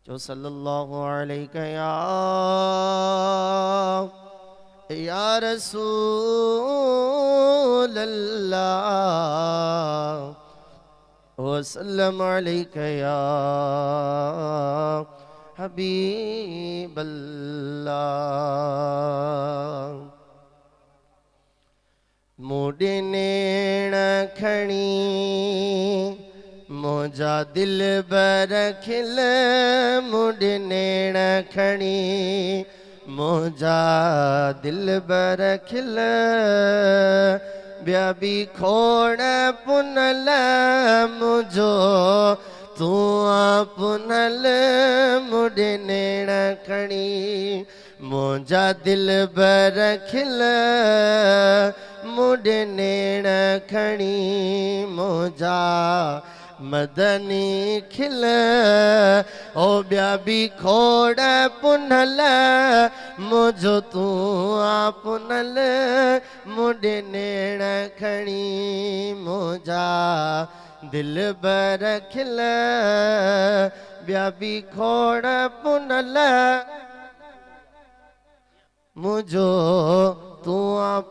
जो सल्लल्लाहु अलैहि या रसूल अल्लाह वसल्लम अलैका या हबीब अल्लाह। मुडे नेण खणी मोजा दिल बर खिल, मुडे नेण खणी मोजा दिल बर खिल, ब्या भी खोड़ पुनल मुझो तू पुनल, मुडे नेण खणी मोजा दिल बर खिल, मुडे नेण खणी मोजा मदनी खिल, ओ ब्या भी खोड़ पुनल मुझो तू पुनल, मुडे नेण खणी मोजा दिल बर खिल, ब्या भी खोड़ पुनल मुझो तू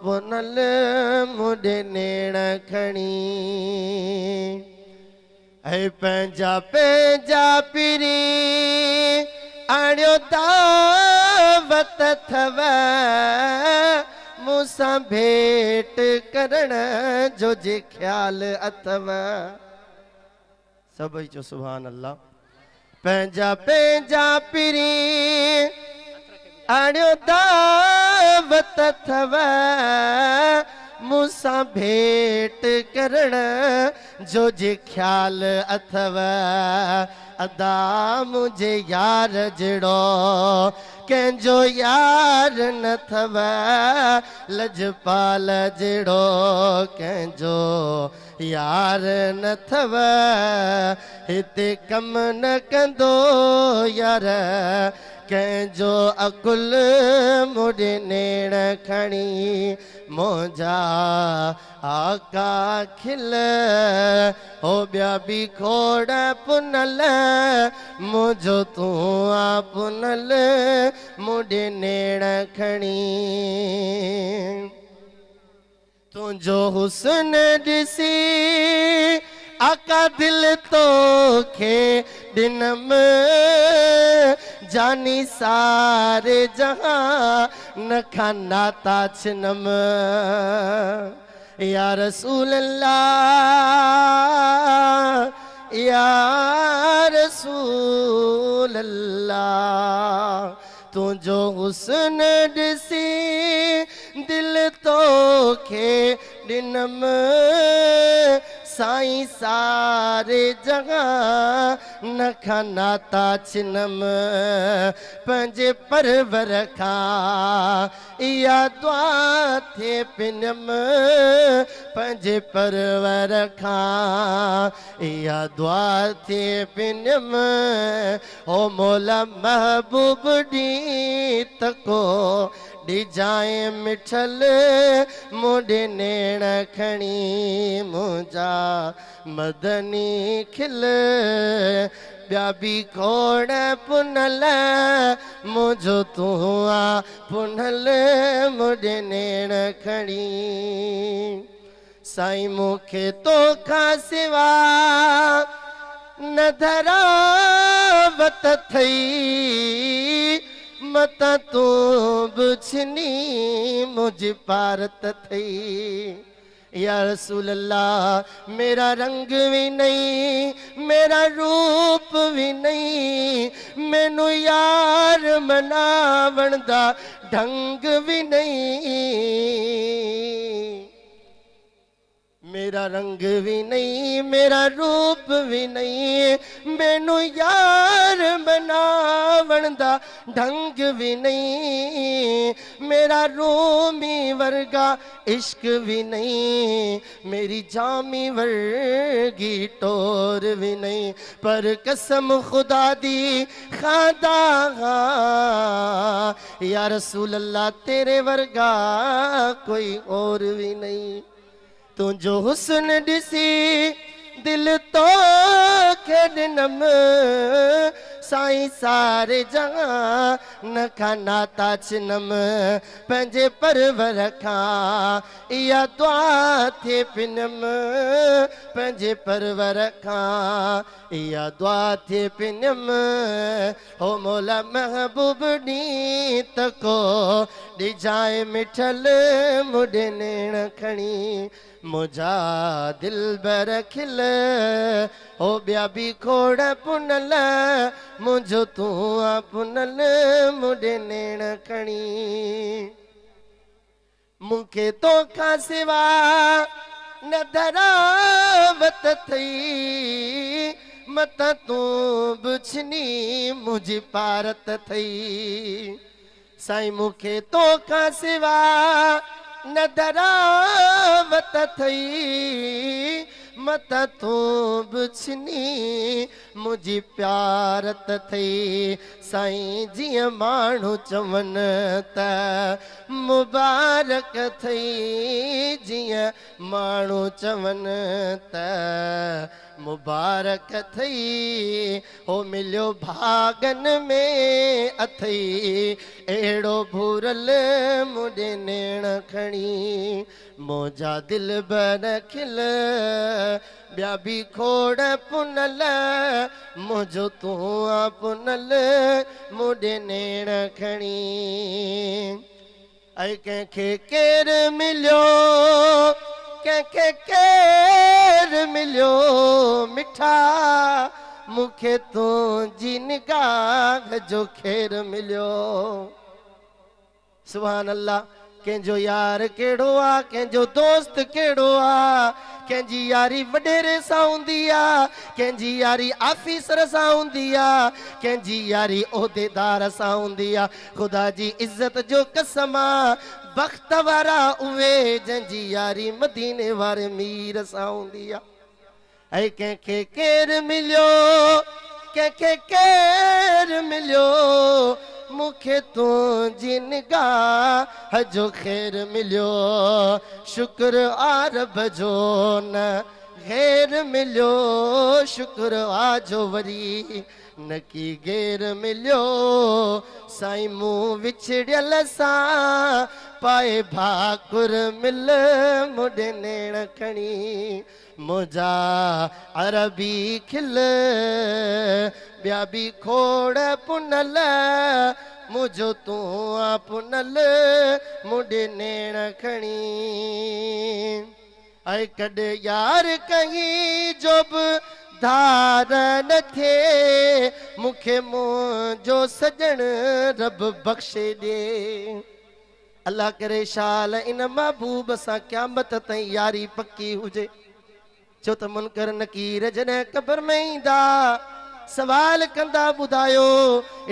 पुनल, मुडे नेण खणी। ऐ पंहिंजा पंहिंजा पिरी आणियो दावत थव, मूंसां भेट करण जो जे ख्याल अथव। सभई चो सुभान अल्लाह। पंहिंजा पंहिंजा पिरी आणियो दावत थव, मूंसां भेट करण जो जे ख्याल अथव। अदा मुझे यार जड़ो कंहिंजो यार न थव, लजपाल जड़ो कंहिंजो यार न थव, हिते कम न कंदो यार कंहिंजो अकुल, मुडे नेण खणी मोजा आका खिल, हो ब्या भी खोड़ पुनल मुझो तू पुनल, मुडे नेण खणी। तुझो हुस्न ॾिसी आका दिल तो खे दिनम, जानी सारे जहां न खानाता छिनम। या रसूल अल्लाह या रसूल अल्लाह, तुझो हुस्न ॾिसी दिल तो खे दिनम, साईं सारे जगह न खानाता छिनम। पंहिंजे परवर खां इहा दुआ थे पिनम, पंहिंजे परवर खां इहा दुआ थे पिनम। ओ मौला महबूब डी तको डिजाए मिठल, मुडे नेण खणी मुझा मदनी खिल, ब्या भी खोड़ पुनल मुझो तू पुनल, मुडे नेण खणी। साईं मूंखे तोखां सिवा न धरावत थई, मता तू बुछनी मुझ पारत थई। या रसूल अल्लाह मेरा रंग भी नहीं मेरा रूप भी नहीं, मैनू यार मनावण दा ढंग भी नहीं। मेरा रंग भी नहीं मेरा रूप भी नहीं, मैनू यार बनावण दा ढंग भी नहीं। मेरा रूमी वर्गा इश्क भी नहीं, मेरी जामी वर्गी टोर भी नहीं, पर कसम खुदा दी खादा या रसूल अल्लाह तेरे वर्गा कोई और भी नहीं। तुझो हुस्न ॾिसी दिल तो खेॾनम, साईं सारे जहां न खाना ता छिनम पंजे परवर खां इया दुआ थे पिनम पंजे परवर खां इया दुआ थे पिनम हो मौला महबूब नी तको डिजाए मिठल मुडे नेण खणी मुझा दिल बर खिल हो ॿिया बि खोड़ पुनल मुझो तू आ पुनल मुडे नेण खणी मूंखे तो खां सिवा न धरावत थई मत तू बुछनी मुझी पारत थई साईं मूंखे तो खां सिवा न धरावत थई मत तू बुछनी मुझी प्यारत थई साईं जीअं माण्हू चवन त मुबारक थई जीअं माण्हू चवन त मुबारक थई हो मिलियो भागन में अथई अहिड़ो भूरल मुडे नेण खणी मुंहिंजा दिल बर खिल ॿिया बि खोड़ पुनल मुंहिंजो तू आ पुनल मुडे नेण खणी ऐं कंहिंखे केरु मिलियो कंहिंखे केरु मिलियो मिठा मूंखे तुंहिंजी निगाह जो खेर मिलियो सुभान अल्लाह कंहिंजो यार कहिड़ो आहे कंहिंजो दोस्त कहिड़ो आहे कंहिंजी यारी वॾेरे सां हूंदी आहे कंहिंजी यारी ऑफिसर सां हूंदी आहे कंहिंजी यारी उहिदेदार सां हूंदी आहे ख़ुदा जी इज़त जो कसम आहे बख़्त वारा उहे जंहिंजी यारी मदीने वारे मीर सां हूंदी आहे ऐं कंहिंखे केरु मिलियो कंहिंखे केरु मिलियो मूंखे तुंहिंजी निगाह जो ख़ैर मिलियो शुक्र आरब जो न ग़ैर मिलियो शुक्र आ जो वरी न की गैर मिलियो साईं मूं विछड़ियल सां पाए भाकुर मिल मुडे नेण खणी मुंहिंजा अरबी खिल ॿिया बि खोड़ पुनल मुझो तू आ पुनल मुडे नेण खणी ऐं कॾहिं यार कहीं जो बि धार न थिए मूंखे मुंहिंजो सजण रब बख़्शे ॾे अल्लाह करे शाल इन महबूब सां क़यामत ताईं यारी पक्की हुजे छो त मुनकर नकीर जॾहिं क़बर में ईंदा सवाल कंदा ॿुधायो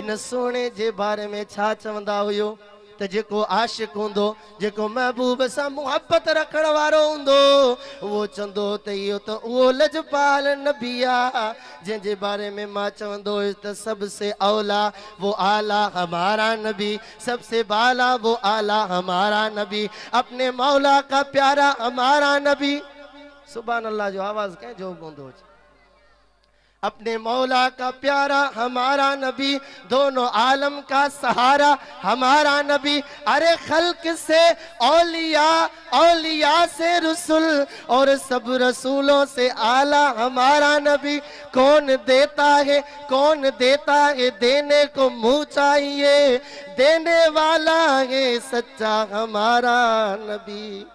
इन सोने जे बारे में छा चवंदा हुयो त जेको आशिक़ हूंदो जेको महबूब सां मुहबत रखण वारो हूंदो उहो चवंदो त इहो त उहो लजपाल नबी आहे जंहिंजे बारे में मां चवंदो हुयुसि त सबसे औला वो आला हमारा नबी सबसे बाला वो आला हमारा नबी अपने मौला का प्यारा हमारा नबी सुभान अल्लाह जो आवाज़ कंहिंजो हूंदो अपने मौला का प्यारा हमारा नबी दोनों आलम का सहारा हमारा नबी अरे खल्क से औलिया औलिया से रसूल और सब रसूलों से आला हमारा नबी कौन देता है देने को मुँह चाहिए देने वाला है सच्चा हमारा नबी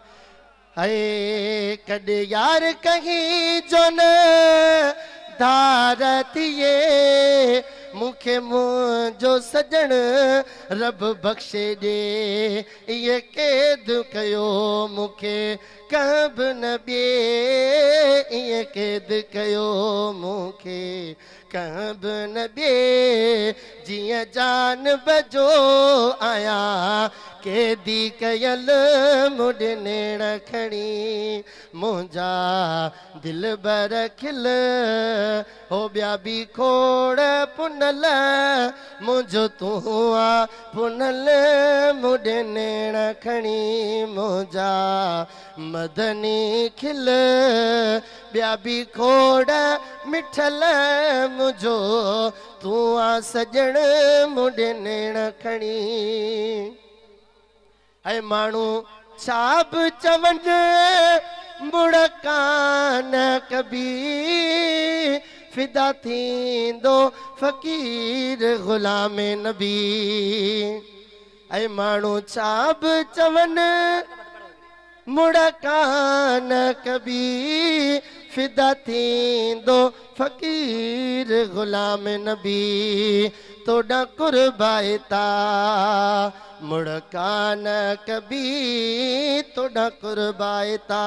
है कॾे यार कहीं जो न धारतिए मूंखे मुंहिंजो सजण रब बख़्शे ॾे इहे क़ैद कयो मूंखे कंहिं बि न ॿिए इहे क़ैद कयो मूंखे कंहिं बि न ॿिए जीअं जान बजो आहियां कैदी कयल मुडे नेण खणी मुंहिंजा दिल बर खिल हो ॿिया बि खोड़ पुनल मुंहिंजो तूं आ पुनल मुडे नेण खणी मुंहिंजा मदनी खिल ॿिया बि खोड़ मिठल मुंहिंजो तू आ सजण मुंडे नेण खणी है मानू छाब चवन मुड़कान कभी फिदा थींदो फकीर गुलाम नबी ऐ मानू छाब चवन मुड़कान कभी फिदा थींदो फकीर गुलाम नबी तोड़ा कुर्बायता मुड़कान कभी तोड़ा कुर्बायता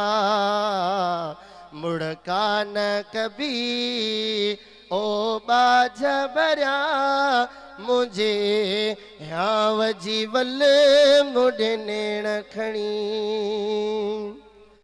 मुड़कान कभी ओ बाज भरिया मुझे हाँ वजी वल मुझे नेण खणी